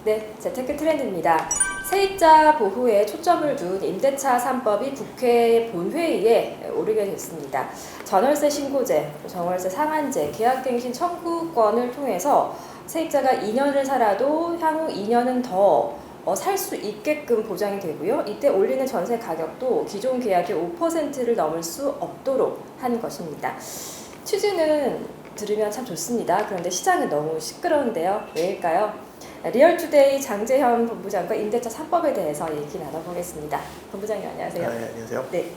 네, 재테크 트렌드입니다. 세입자 보호에 초점을 둔 임대차 3법이 국회 본회의에 오르게 됐습니다. 전월세 신고제, 전월세 상한제, 계약갱신 청구권을 통해서 세입자가 2년을 살아도 향후 2년은 더 살 수 있게끔 보장이 되고요. 이때 올리는 전세 가격도 기존 계약의 5%를 넘을 수 없도록 한 것입니다. 취지는 들으면 참 좋습니다. 그런데 시장은 너무 시끄러운데요. 왜일까요? 리얼투데이 장재현 본부장과 임대차 3법에 대해서 얘기 나눠보겠습니다. 본부장님 안녕하세요. 네, 안녕하세요. 네.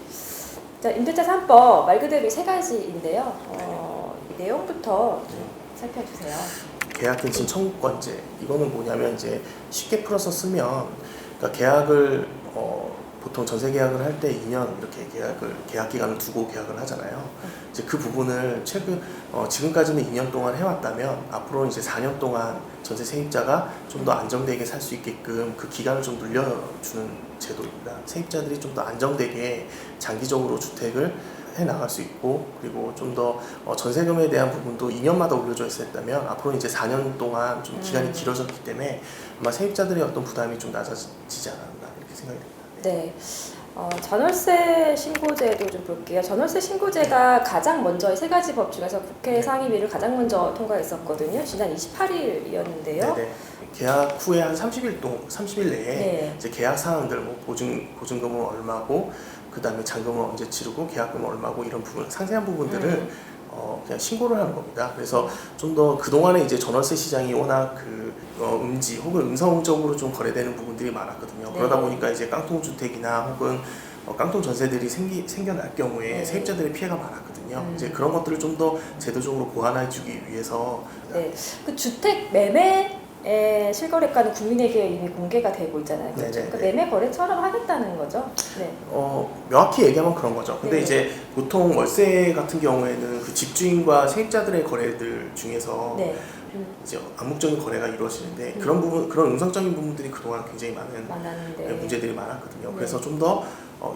자, 임대차 3법 말 그대로 세 가지인데요. 이 내용부터 좀 살펴주세요. 계약갱신 청구권제, 이거는 뭐냐면 이제 쉽게 풀어서 쓰면, 그러니까 계약을 보통 전세 계약을 할 때 2년 이렇게 계약 기간을 두고 계약을 하잖아요. 이제 그 부분을 지금까지는 2년 동안 해왔다면 앞으로는 이제 4년 동안 전세 세입자가 좀 더 안정되게 살 수 있게끔 그 기간을 좀 늘려주는 제도입니다. 세입자들이 좀 더 안정되게 장기적으로 주택을 해 나갈 수 있고, 그리고 좀 더 전세금에 대한 부분도 2년마다 올려져 있었다면 앞으로는 이제 4년 동안 좀 기간이 길어졌기 때문에 아마 세입자들의 어떤 부담이 좀 낮아지지 않았나 이렇게 생각이 됩니다. 네. 전월세 신고제도 좀 볼게요. 전월세 신고제가 가장 먼저 세 가지 법 중에서 국회 상임위를 가장 먼저 통과했었거든요. 지난 28일이었는데요. 네네. 계약 후에 한 30일 내에 네. 이제 계약 사항들, 뭐 보증금은 얼마고, 그 다음에 잔금은 언제 치르고, 계약금은 얼마고, 이런 부분, 상세한 부분들을 그냥 신고를 하는 겁니다. 그래서 좀 더 그동안에 이제 전월세 시장이 워낙 음지 혹은 음성적으로 좀 거래되는 부분들이 많았거든요. 네. 그러다 보니까 이제 깡통주택이나 혹은 깡통 전세들이 생겨날 경우에 네. 세입자들의 피해가 많았거든요. 이제 그런 것들을 좀 더 제도적으로 보완해주기 위해서. 네. 그 주택 매매의 실거래가는 국민에게 이미 공개가 되고 있잖아요. 그렇죠? 네네. 그러니까 매매 거래처럼 하겠다는 거죠. 네. 명확히 얘기하면 그런 거죠. 근데 네. 이제 보통 월세 같은 경우에는 그 집주인과 세입자들의 거래들 중에서 네. 이제 암묵적인 거래가 이루어지는데 그런 부분, 그런 음성적인 부분들이 그동안 굉장히 많았는데 문제들이 많았거든요. 네. 그래서 좀 더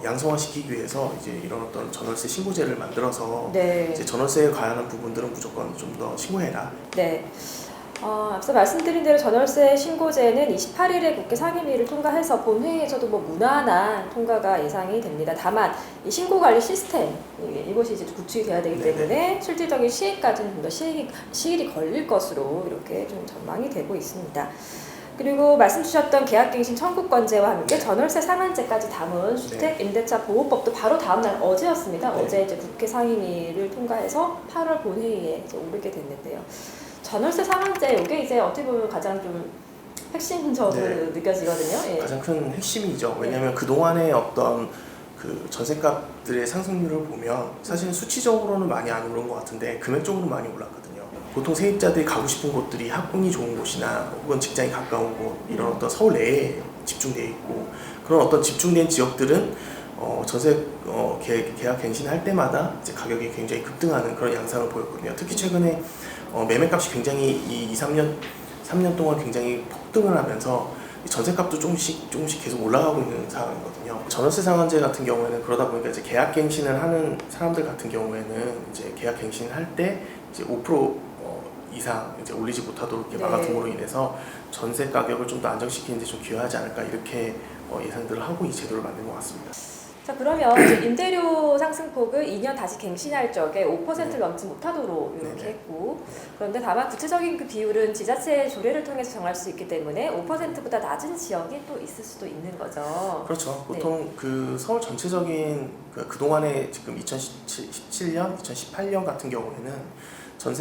양성화시키기 위해서 이제 이런 어떤 전월세 신고제를 만들어서 네. 이제 전월세에 관한 부분들은 무조건 좀 더 신고해라. 네. 앞서 말씀드린 대로 전월세 신고제는 28일에 국회 상임위를 통과해서 본회의에서도 무난한 통과가 예상이 됩니다. 다만 이 신고관리 시스템 이것이 이제 구축이 돼야 되기 때문에 실질적인 시행까지는 좀 더 시일이 걸릴 것으로 이렇게 좀 전망이 되고 있습니다. 그리고 말씀 주셨던 계약갱신 청구권제와 함께 전월세 상한제까지 담은 주택 임대차 보호법도 바로 다음 날 어제였습니다. 네. 어제 이제 국회 상임위를 통과해서 8월 본회의에 이제 오르게 됐는데요. 전월세 상한제 이게 이제 어떻게 보면 가장 좀 핵심적으로 느껴지거든요. 예. 가장 큰 핵심이죠. 왜냐하면 그 동안의 어떤 그 전세값들의 상승률을 보면 사실은 수치적으로는 많이 안 오른 것 같은데 금액적으로 많이 올랐거든요. 보통 세입자들이 가고 싶은 곳들이 학군이 좋은 곳이나 혹은 직장이 가까운 곳, 이런 어떤 서울 내에 집중되어 있고, 그런 어떤 집중된 지역들은 전세 계약 갱신할 때마다 이제 가격이 굉장히 급등하는 그런 양상을 보였거든요. 특히 최근에 매매값이 굉장히 이 3년 동안 굉장히 폭등을 하면서 전세값도 조금씩 계속 올라가고 있는 상황이거든요. 전월세 상한제 같은 경우에는 그러다 보니까 이제 계약갱신을 하는 사람들 같은 경우에는 이제 계약갱신을 할 때 이제 5% 이상 이제 올리지 못하도록 이렇게 막아둠으로 인해서 전세 가격을 좀 더 안정시키는 데 좀 기여하지 않을까, 이렇게 예상들을 하고 이 제도를 만든 것 같습니다. 자, 그러면 이제 임대료 상승폭을 2년 다시 갱신할 적에 5%를 넘지 못하도록 이렇게 네네. 했고, 그런데 다만 구체적인 그 비율은 지자체 조례를 통해서 정할 수 있기 때문에 5%보다 낮은 지역이 또 있을 수도 있는 거죠. 그렇죠. 보통 그 서울 전체적인 그동안에 지금 2017년, 2018년 같은 경우에는 서울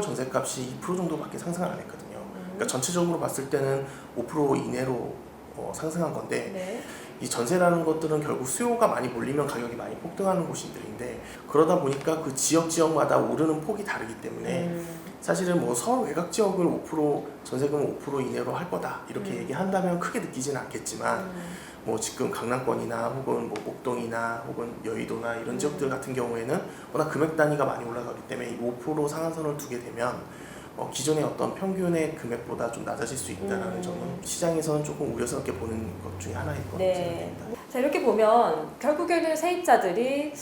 전세값이 2% 정도밖에 상승을 안 했거든요. 그러니까 전체적으로 봤을 때는 5% 이내로 상승한 건데, 네. 이 전세라는 것들은 결국 수요가 많이 몰리면 가격이 많이 폭등하는 곳인데, 그러다 보니까 그 지역마다 오르는 폭이 다르기 때문에 사실은 뭐 서울 외곽 지역을 5% 전세금을 5% 이내로 할 거다 이렇게 얘기한다면 크게 느끼지는 않겠지만, 뭐 지금 강남권이나 혹은 뭐 목동이나 혹은 여의도나 이런 지역들 같은 경우에는 워낙 금액 단위가 많이 올라가기 때문에 이 5% 상한선을 두게 되면 기존의 어떤 평균의 금액보다 좀 낮아질 수 있다는 점은 시장에서는 조금 우려스럽게 보는 것 중에 하나일 것 같습니다. 자, 이렇게 보면 결국에는 세입자들이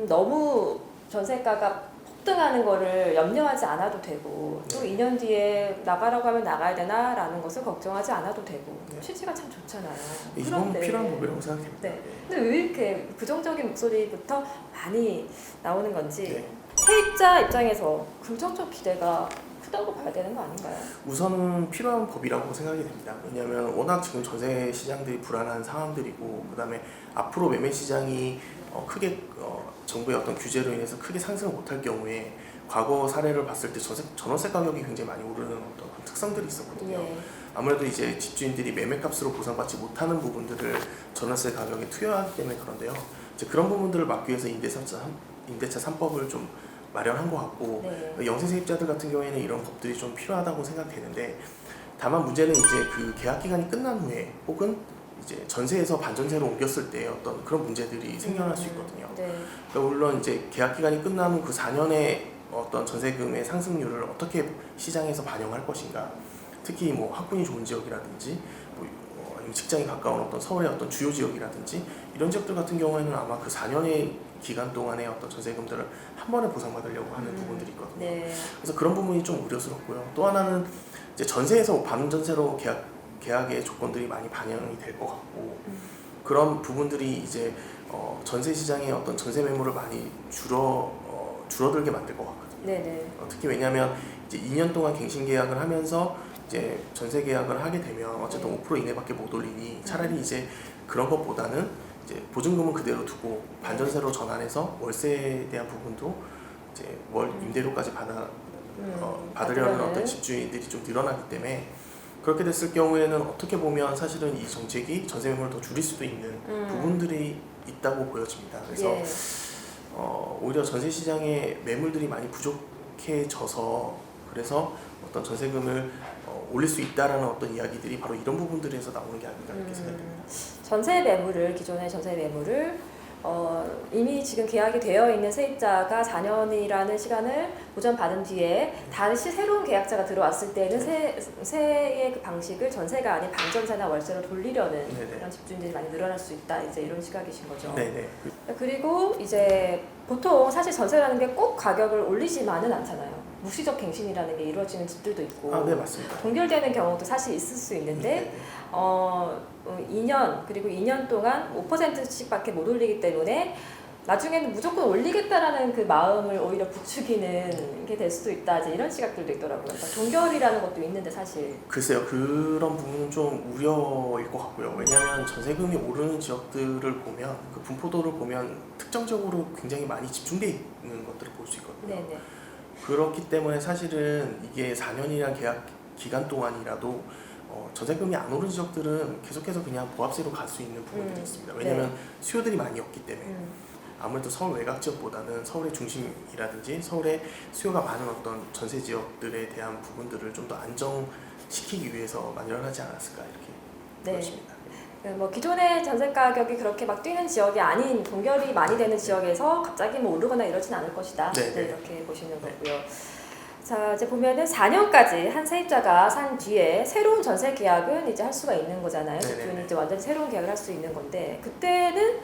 너무 전세가가 폭등하는 거를 염려하지 않아도 되고 또 2년 뒤에 나가라고 하면 나가야 되나라는 것을 걱정하지 않아도 되고 취지가 참 좋잖아요. 이건 필요한 법이라고 생각합니다. 네. 근데 왜 이렇게 부정적인 목소리부터 많이 나오는 건지 네. 세입자 입장에서 긍정적 기대가 크다고 봐야 되는 거 아닌가요? 우선은 필요한 법이라고 생각이 됩니다. 왜냐하면 워낙 지금 전세 시장들이 불안한 상황들이고 그다음에 앞으로 매매 시장이 크게 정부의 어떤 규제로 인해서 크게 상승을 못할 경우에 과거 사례를 봤을 때 전월세 가격이 굉장히 많이 오르는 어떤 그런 특성들이 있었거든요. 예. 아무래도 이제 집주인들이 매매값으로 보상받지 못하는 부분들을 전월세 가격에 투여하기 때문에 그런데요. 이제 그런 부분들을 막기 위해서 임대차 3법을 좀 마련한 것 같고 네. 영세 세입자들 같은 경우에는 이런 법들이 좀 필요하다고 생각되는데 다만 문제는 이제 그 계약 기간이 끝난 후에 혹은 이제 전세에서 반전세로 옮겼을 때 어떤 그런 문제들이 생겨날 수 있거든요. 네. 그러니까 물론 이제 계약 기간이 끝난 후 그 4년의 어떤 전세금의 상승률을 어떻게 시장에서 반영할 것인가, 특히 뭐 학군이 좋은 지역이라든지 아니면 직장이 가까운 어떤 서울의 어떤 주요 지역이라든지 이런 지역들 같은 경우에는 아마 그 4년의 기간 동안의 어떤 전세금들을 한 번에 보상받으려고 하는 부분들이 있거든요. 네. 그래서 그런 부분이 좀 우려스럽고요. 또 하나는 이제 전세에서 반전세로 계약의 조건들이 많이 반영이 될 것 같고 그런 부분들이 이제 전세 시장의 어떤 전세 매물을 많이 줄어들게 만들 것 같거든요. 네네. 특히 왜냐하면 이제 2년 동안 갱신 계약을 하면서 이제 전세 계약을 하게 되면 어쨌든 5% 이내밖에 못 올리니 차라리 이제 그런 것보다는 이제 보증금은 그대로 두고 반전세로 전환해서 월세에 대한 부분도 이제 월 임대료까지 받으려는 어떤 집주인들이 좀 늘어나기 때문에 그렇게 됐을 경우에는 어떻게 보면 사실은 이 정책이 전세 매물을 더 줄일 수도 있는 부분들이 있다고 보여집니다. 그래서 예. 오히려 전세 시장에 매물들이 많이 부족해져서 그래서 어떤 전세금을 올릴 수 있다라는 어떤 이야기들이 바로 이런 부분들에서 나오는 게 아닌가 이렇게 생각됩니다. 기존의 전세 매물을 이미 지금 계약이 되어 있는 세입자가 4년이라는 시간을 보전받은 뒤에 다시 새로운 계약자가 들어왔을 때는 세의 그 방식을 전세가 아닌 반전세나 월세로 돌리려는 네네. 그런 집주인들이 많이 늘어날 수 있다. 이제 이런 시각이신 거죠. 네네. 그리고 이제 보통 사실 전세라는 게 꼭 가격을 올리지만은 않잖아요. 무시적 갱신이라는 게 이루어지는 집들도 있고 네 맞습니다. 동결되는 경우도 사실 있을 수 있는데 2년 그리고 2년 동안 5%씩밖에 못 올리기 때문에 나중에는 무조건 올리겠다라는 그 마음을 오히려 부추기는 게 될 수도 있다. 이제 이런 시각들도 있더라고요. 그러니까 동결이라는 것도 있는데 사실 글쎄요, 그런 부분은 좀 우려일 것 같고요. 왜냐하면 전세금이 오르는 지역들을 보면 그 분포도를 보면 특정적으로 굉장히 많이 집중돼 있는 것들을 볼 수 있거든요. 네네. 그렇기 때문에 사실은 이게 4년이란 계약 기간 동안이라도 전세금이 안 오른 지역들은 계속해서 그냥 보합세로 갈 수 있는 부분들이 있습니다. 왜냐하면 네. 수요들이 많이 없기 때문에 아무래도 서울 외곽 지역보다는 서울의 중심이라든지 서울의 수요가 많은 어떤 전세 지역들에 대한 부분들을 좀 더 안정시키기 위해서 마련하지 않았을까 이렇게 네. 보여집니다. 뭐 기존의 전세 가격이 그렇게 막 뛰는 지역이 아닌 동결이 많이 되는 지역에서 갑자기 뭐 오르거나 이러진 않을 것이다. 네, 네. 이렇게 보시는 거고요. 자, 이제 보면은 4년까지 한 세입자가 산 뒤에 새로운 전세 계약은 이제 할 수가 있는 거잖아요. 네, 네, 집주인이 네. 이제 완전히 새로운 계약을 할 수 있는 건데 그때는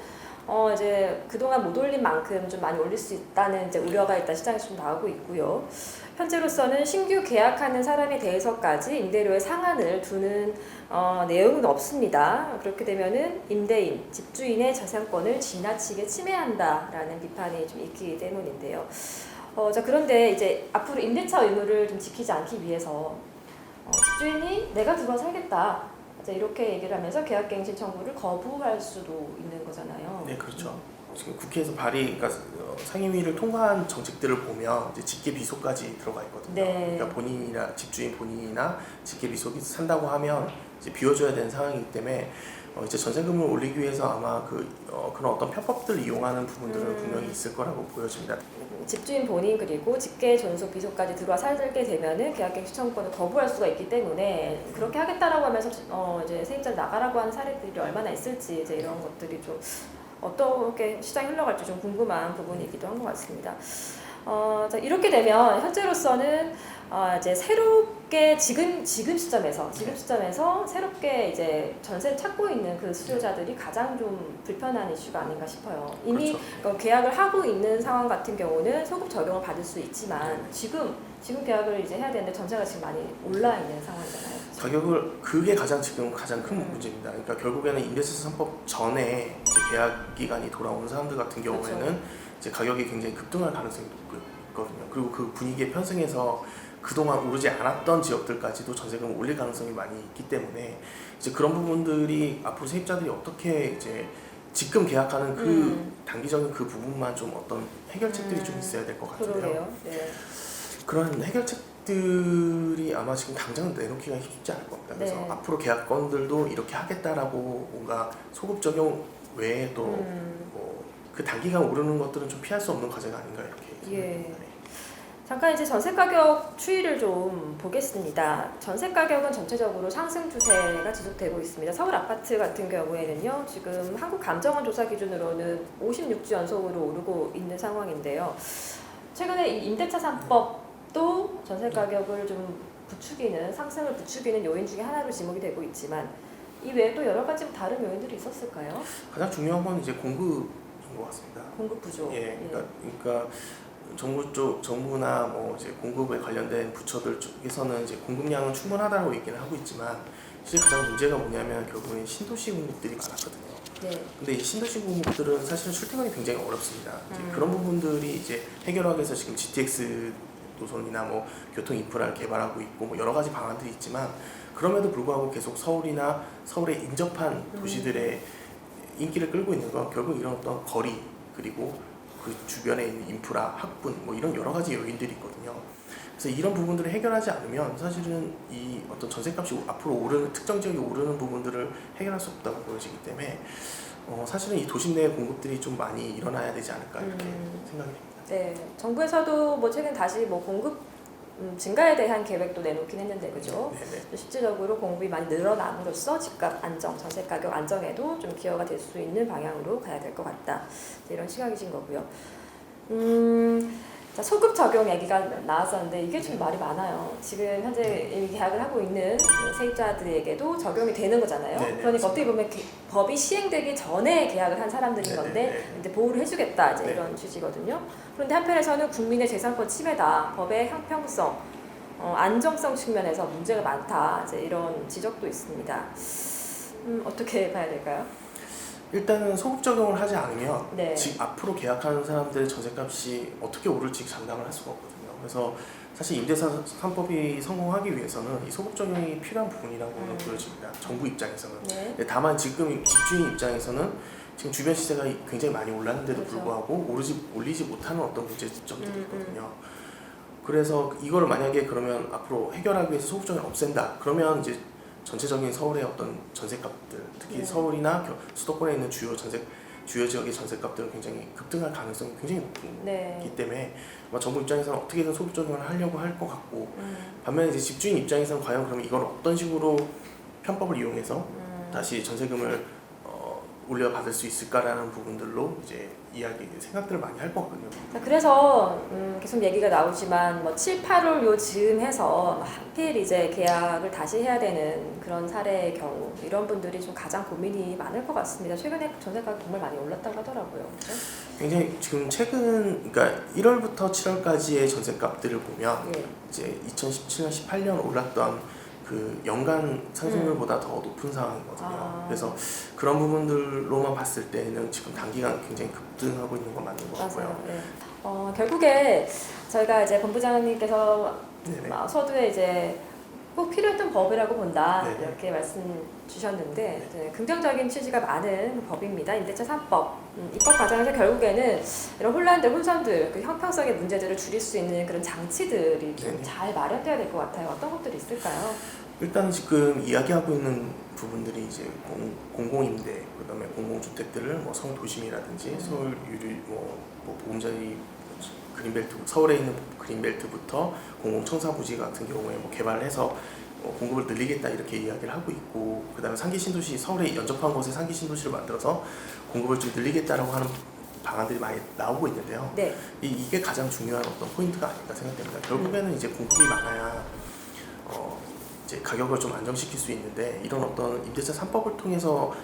이제 그동안 못 올린 만큼 좀 많이 올릴 수 있다는 이제 우려가 일단 시장에서 좀 나오고 있고요. 현재로서는 신규 계약하는 사람에 대해서까지 임대료의 상한을 두는 내용은 없습니다. 그렇게 되면은 임대인, 집주인의 재산권을 지나치게 침해한다라는 비판이 좀 있기 때문인데요. 자, 그런데 이제 앞으로 임대차 의무를 좀 지키지 않기 위해서 집주인이 내가 들어와 살겠다. 이렇게 얘기를 하면서 계약갱신 청구를 거부할 수도 있는 거잖아요. 네, 그렇죠. 지금 국회에서 그러니까 상임위를 통과한 정책들을 보면 이제 직계 비속까지 들어가 있거든요. 네. 그러니까 집주인 본인이나 직계 비속이 산다고 하면 이제 비워줘야 되는 상황이기 때문에 이제 전세금을 올리기 위해서 아마 그런 어떤 편법들을 이용하는 부분들은 분명히 있을 거라고 보여집니다. 집주인 본인 그리고 직계 존속 비속까지 들어와 살게 되면은 계약갱신 청구권을 거부할 수가 있기 때문에 그렇게 하겠다라고 하면서 이제 세입자를 나가라고 하는 사례들이 얼마나 있을지 이제 이런 것들이 좀 어떻게 시장이 흘러갈지 좀 궁금한 부분이기도 한 것 같습니다. 자, 이렇게 되면 현재로서는 이제 새롭게 지금 시점에서 새롭게 이제 전세를 찾고 있는 그 수요자들이 가장 좀 불편한 이슈가 아닌가 싶어요. 이미 그렇죠. 계약을 하고 있는 상황 같은 경우는 소급 적용을 받을 수 있지만 지금 계약을 이제 해야 되는데 전세가 지금 많이 올라 있는 상황이잖아요. 그게 가장 큰 문제입니다. 그러니까 결국에는 임대차 3법 전에 이제 계약 기간이 돌아오는 사람들 같은 경우에는 그렇죠. 이제 가격이 굉장히 급등할 가능성이 높거든요. 그리고 그 분위기에 편승해서 그동안 오르지 않았던 지역들까지도 전세금을 올릴 가능성이 많이 있기 때문에 이제 그런 부분들이 앞으로 세입자들이 어떻게 이제 지금 계약하는 그 단기적인 그 부분만 좀 어떤 해결책들이 좀 있어야 될 것 같은데요. 그러게요. 네. 그런 해결책들이 아마 지금 당장 내놓기가 쉽지 않을 겁니다. 그래서 네. 앞으로 계약건들도 이렇게 하겠다라고 뭔가 소급 적용 외에 또 뭐 그 단기간 오르는 것들은 좀 피할 수 없는 과제가 아닌가 이렇게 예. 생각합니다. 네. 잠깐 이제 전세 가격 추이를 좀 보겠습니다. 전세 가격은 전체적으로 상승 추세가 지속되고 있습니다. 서울 아파트 같은 경우에는요, 지금 한국감정원 조사 기준으로는 56주 연속으로 오르고 있는 상황인데요. 최근에 이 임대차 3법도 전세 가격을 좀 상승을 부추기는 요인 중에 하나로 지목이 되고 있지만 이 외에 또 여러 가지 다른 요인들이 있었을까요? 가장 중요한 건 이제 공급인 것 같습니다. 공급 부족. 그러니까 정부나 뭐 이제 공급에 관련된 부처들 쪽에서는 이제 공급량은 충분하다고 얘기는 하고 있지만 실제 가장 문제가 뭐냐면 결국엔 신도시 공급들이 많았거든요. 네. 근데 이 신도시 공급들은 사실은 출퇴근이 굉장히 어렵습니다. 이제 그런 부분들이 이제 해결하기 위해서 지금 GTX 노선이나 뭐 교통 인프라를 개발하고 있고 뭐 여러 가지 방안들이 있지만 그럼에도 불구하고 계속 서울이나 서울에 인접한 도시들의 인기를 끌고 있는 건 결국 이런 어떤 거리 그리고 그 주변에 있는 인프라, 학군 뭐 이런 여러 가지 요인들이 있거든요. 그래서 이런 부분들을 해결하지 않으면 사실은 이 어떤 전세값이 앞으로 오르는 특정 지역이 오르는 부분들을 해결할 수 없다고 보여지기 때문에 사실은 이 도심 내 공급들이 좀 많이 일어나야 되지 않을까 이렇게 생각이 됩니다. 네, 정부에서도 뭐 최근 다시 뭐 공급 증가에 대한 계획도 내놓긴 했는데 그죠? 네네. 실질적으로 공급이 많이 늘어남으로써 집값 안정, 전세 가격 안정에도 좀 기여가 될 수 있는 방향으로 가야 될 것 같다. 이런 시각이신 거고요. 자, 소급 적용 얘기가 나왔었는데 이게 좀 말이 많아요. 지금 현재 이미 계약을 하고 있는 세입자들에게도 적용이 되는 거잖아요. 네네, 그러니까 맞습니다. 어떻게 보면 법이 시행되기 전에 계약을 한 사람들인 건데 네네. 이제 보호를 해주겠다 이제 네. 이런 취지거든요. 그런데 한편에서는 국민의 재산권 침해다, 법의 형평성, 안정성 측면에서 문제가 많다 이제 이런 지적도 있습니다. 어떻게 봐야 될까요? 일단은 소급 적용을 하지 않으면 네. 지금 앞으로 계약하는 사람들의 전세값이 어떻게 오를지 장담을 할 수가 없거든요. 그래서 사실 임대차 3법이 성공하기 위해서는 이 소급 적용이 필요한 부분이라고는 보여집니다. 정부 입장에서는. 네. 근데 다만 지금 집주인 입장에서는 지금 주변 시세가 굉장히 많이 올랐는데도 그렇죠. 불구하고 올리지 못하는 어떤 문제점들이 있거든요. 그래서 이거를 만약에 그러면 앞으로 해결하기 위해서 소급 적용을 없앤다. 그러면 이제 전체적인 서울의 어떤 전세값들, 특히 네. 서울이나 수도권에 있는 주요 지역의 전세값들은 굉장히 급등할 가능성이 굉장히 높기 네. 때문에 아마 정부 입장에서는 어떻게든 소급 적용을 하려고 할 것 같고 반면에 이제 집주인 입장에서는 과연 그러면 이걸 어떤 식으로 편법을 이용해서 다시 전세금을 올려받을 수 있을까라는 부분들로 이제 생각들을 많이 할 거거든요. 자, 그래서 계속 얘기가 나오지만 뭐 7, 8월 요 즈음 해서 하필 이제 계약을 다시 해야 되는 그런 사례의 경우 이런 분들이 좀 가장 고민이 많을 것 같습니다. 최근에 전세가가 정말 많이 올랐다고 하더라고요. 그렇죠? 굉장히 지금 그러니까 1월부터 7월까지의 전세값들을 보면 예. 이제 2017년, 18년 올랐던 그 연간 상승률보다 더 높은 상황이거든요. 그래서 그런 부분들로만 봤을 때는 지금 단기간 굉장히 급등하고 있는 건 맞는 것 같고요. 맞아요. 네. 결국에 저희가 이제 본부장님께서 네네. 서두에 이제 꼭 필요했던 법이라고 본다 네네. 이렇게 말씀 주셨는데 이제 긍정적인 취지가 많은 법입니다. 임대차 3법 입법 과정에서 결국에는 이런 혼선들, 그 형평성의 문제들을 줄일 수 있는 그런 장치들이 좀 네네. 잘 마련돼야 될 것 같아요. 어떤 것들이 있을까요? 일단 지금 이야기하고 있는 부분들이 이제 공공임대, 그다음에 공공주택들을 뭐 성도심이라든지 서울 유류 뭐 보금자리 그린벨트, 서울에 있는 그린벨트부터 공공청사부지 같은 경우에 뭐 개발을 해서 공급을 늘리겠다 이렇게 이야기를 하고 있고, 그다음에 상기 신도시, 서울에 연접한 곳에 상기 신도시를 만들어서 공급을 좀 늘리겠다라고 하는 방안들이 많이 나오고 있는데요. 네. 이게 가장 중요한 어떤 포인트가 아닐까 생각됩니다. 결국에는 이제 공급이 많아야 이제 가격을 좀 안정시킬 수 있는데 이런 어떤 임대차 3법을 통해서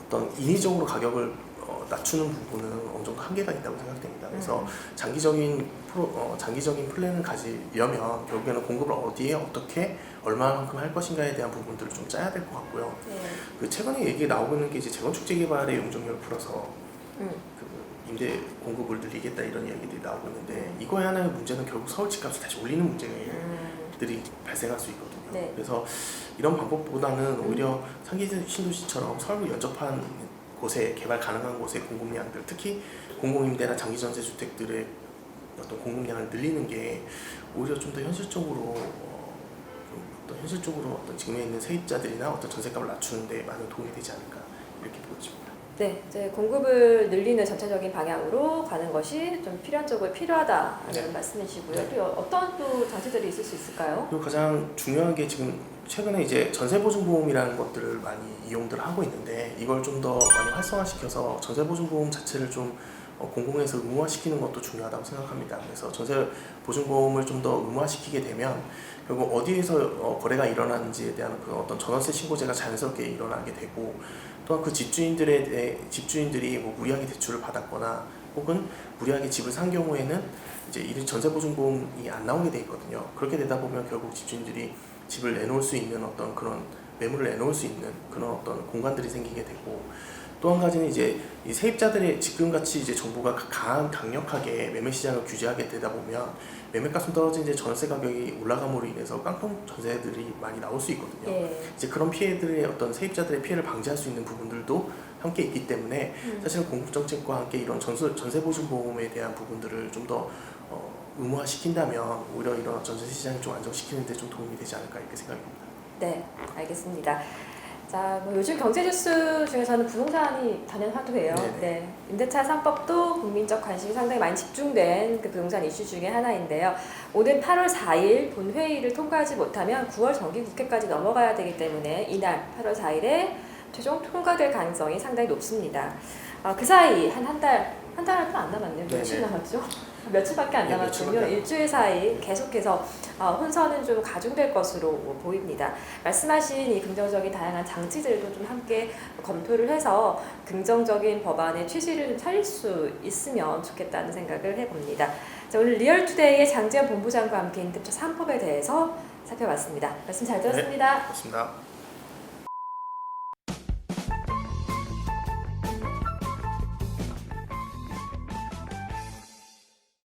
어떤 인위적으로 가격을 낮추는 부분은 어느 정도 한계가 있다고 생각됩니다. 그래서 장기적인 플랜을 가지려면 결국에는 공급을 어디에 어떻게 얼마만큼 할 것인가에 대한 부분들을 좀 짜야 될 것 같고요. 네. 그 최근에 얘기가 나오고 있는 게 이제 재건축 재개발의 용적률을 풀어서 그 임대 공급을 늘리겠다 이런 이야기들이 나오고 있는데 이거의 하나의 문제는 결국 서울 집값을 다시 올리는 문제들이 발생할 수 있거든요. 네. 그래서 이런 방법보다는 오히려 상기 신도시처럼 서울을 연접한 곳에 개발 가능한 곳의 공급량들, 특히 공공임대나 장기전세 주택들의 어떤 공급량을 늘리는 게 오히려 좀 더 현실적으로 어떤 지금에 있는 세입자들이나 어떤 전세값을 낮추는 데 많은 도움이 되지 않을까 이렇게 보여집니다. 네, 이제 공급을 늘리는 전체적인 방향으로 가는 것이 좀 필연적으로 필요하다는 네. 말씀이시고요. 네. 또 어떤 또 장치들이 있을 수 있을까요? 그리고 가장 중요한 게 지금 최근에 이제 전세보증보험이라는 것들을 많이 이용들 하고 있는데 이걸 좀 더 많이 활성화시켜서 전세보증보험 자체를 좀 공공에서 의무화시키는 것도 중요하다고 생각합니다. 그래서 전세보증보험을 좀 더 의무화시키게 되면 결국 어디에서 거래가 일어나는지에 대한 그 어떤 전월세 신고제가 자연스럽게 일어나게 되고 또한 그 집주인들이 뭐 무리하게 대출을 받았거나 혹은 무리하게 집을 산 경우에는 이제 이 전세보증보험이 안 나오게 돼 있거든요. 그렇게 되다 보면 결국 집주인들이 집을 내놓을 수 있는 어떤 그런 매물을 내놓을 수 있는 그런 어떤 공간들이 생기게 되고 또 한 가지는 이제 이 세입자들의 지금같이 이제 정부가 강력하게 매매 시장을 규제하게 되다 보면 매매값은 떨어진 이제 전세 가격이 올라감으로 인해서 깡통 전세들이 많이 나올 수 있거든요. 예. 이제 그런 피해들의 어떤 세입자들의 피해를 방지할 수 있는 부분들도 함께 있기 때문에 사실 공급정책과 함께 이런 전세보증보험에 대한 부분들을 좀 더 의무화시킨다면 오히려 이런 전세 시장을 좀 안정시키는 데 좀 도움이 되지 않을까 이렇게 생각이 듭니다. 네, 알겠습니다. 자, 뭐 요즘 경제 뉴스 중에서는 부동산이 단연 화두예요. 네네. 네, 임대차 3법도 국민적 관심이 상당히 많이 집중된 그 부동산 이슈 중에 하나인데요. 오는 8월 4일 본회의를 통과하지 못하면 9월 정기국회까지 넘어가야 되기 때문에 이날 8월 4일에 최종 통과될 가능성이 상당히 높습니다. 그 사이 한 달도 안 남았네요. 며칠 네네. 남았죠? 며칠밖에 안 네, 남았군요. 며칠밖에 안 일주일 사이 계속해서 혼선은 좀 가중될 것으로 보입니다. 말씀하신 이 긍정적인 다양한 장치들도 좀 함께 검토를 해서 긍정적인 법안의 취지를 좀 살릴 수 있으면 좋겠다는 생각을 해봅니다. 자, 오늘 리얼투데이의 장재현 본부장과 함께 임대차 3법에 대해서 살펴봤습니다. 말씀 잘 들었습니다. 고맙습니다.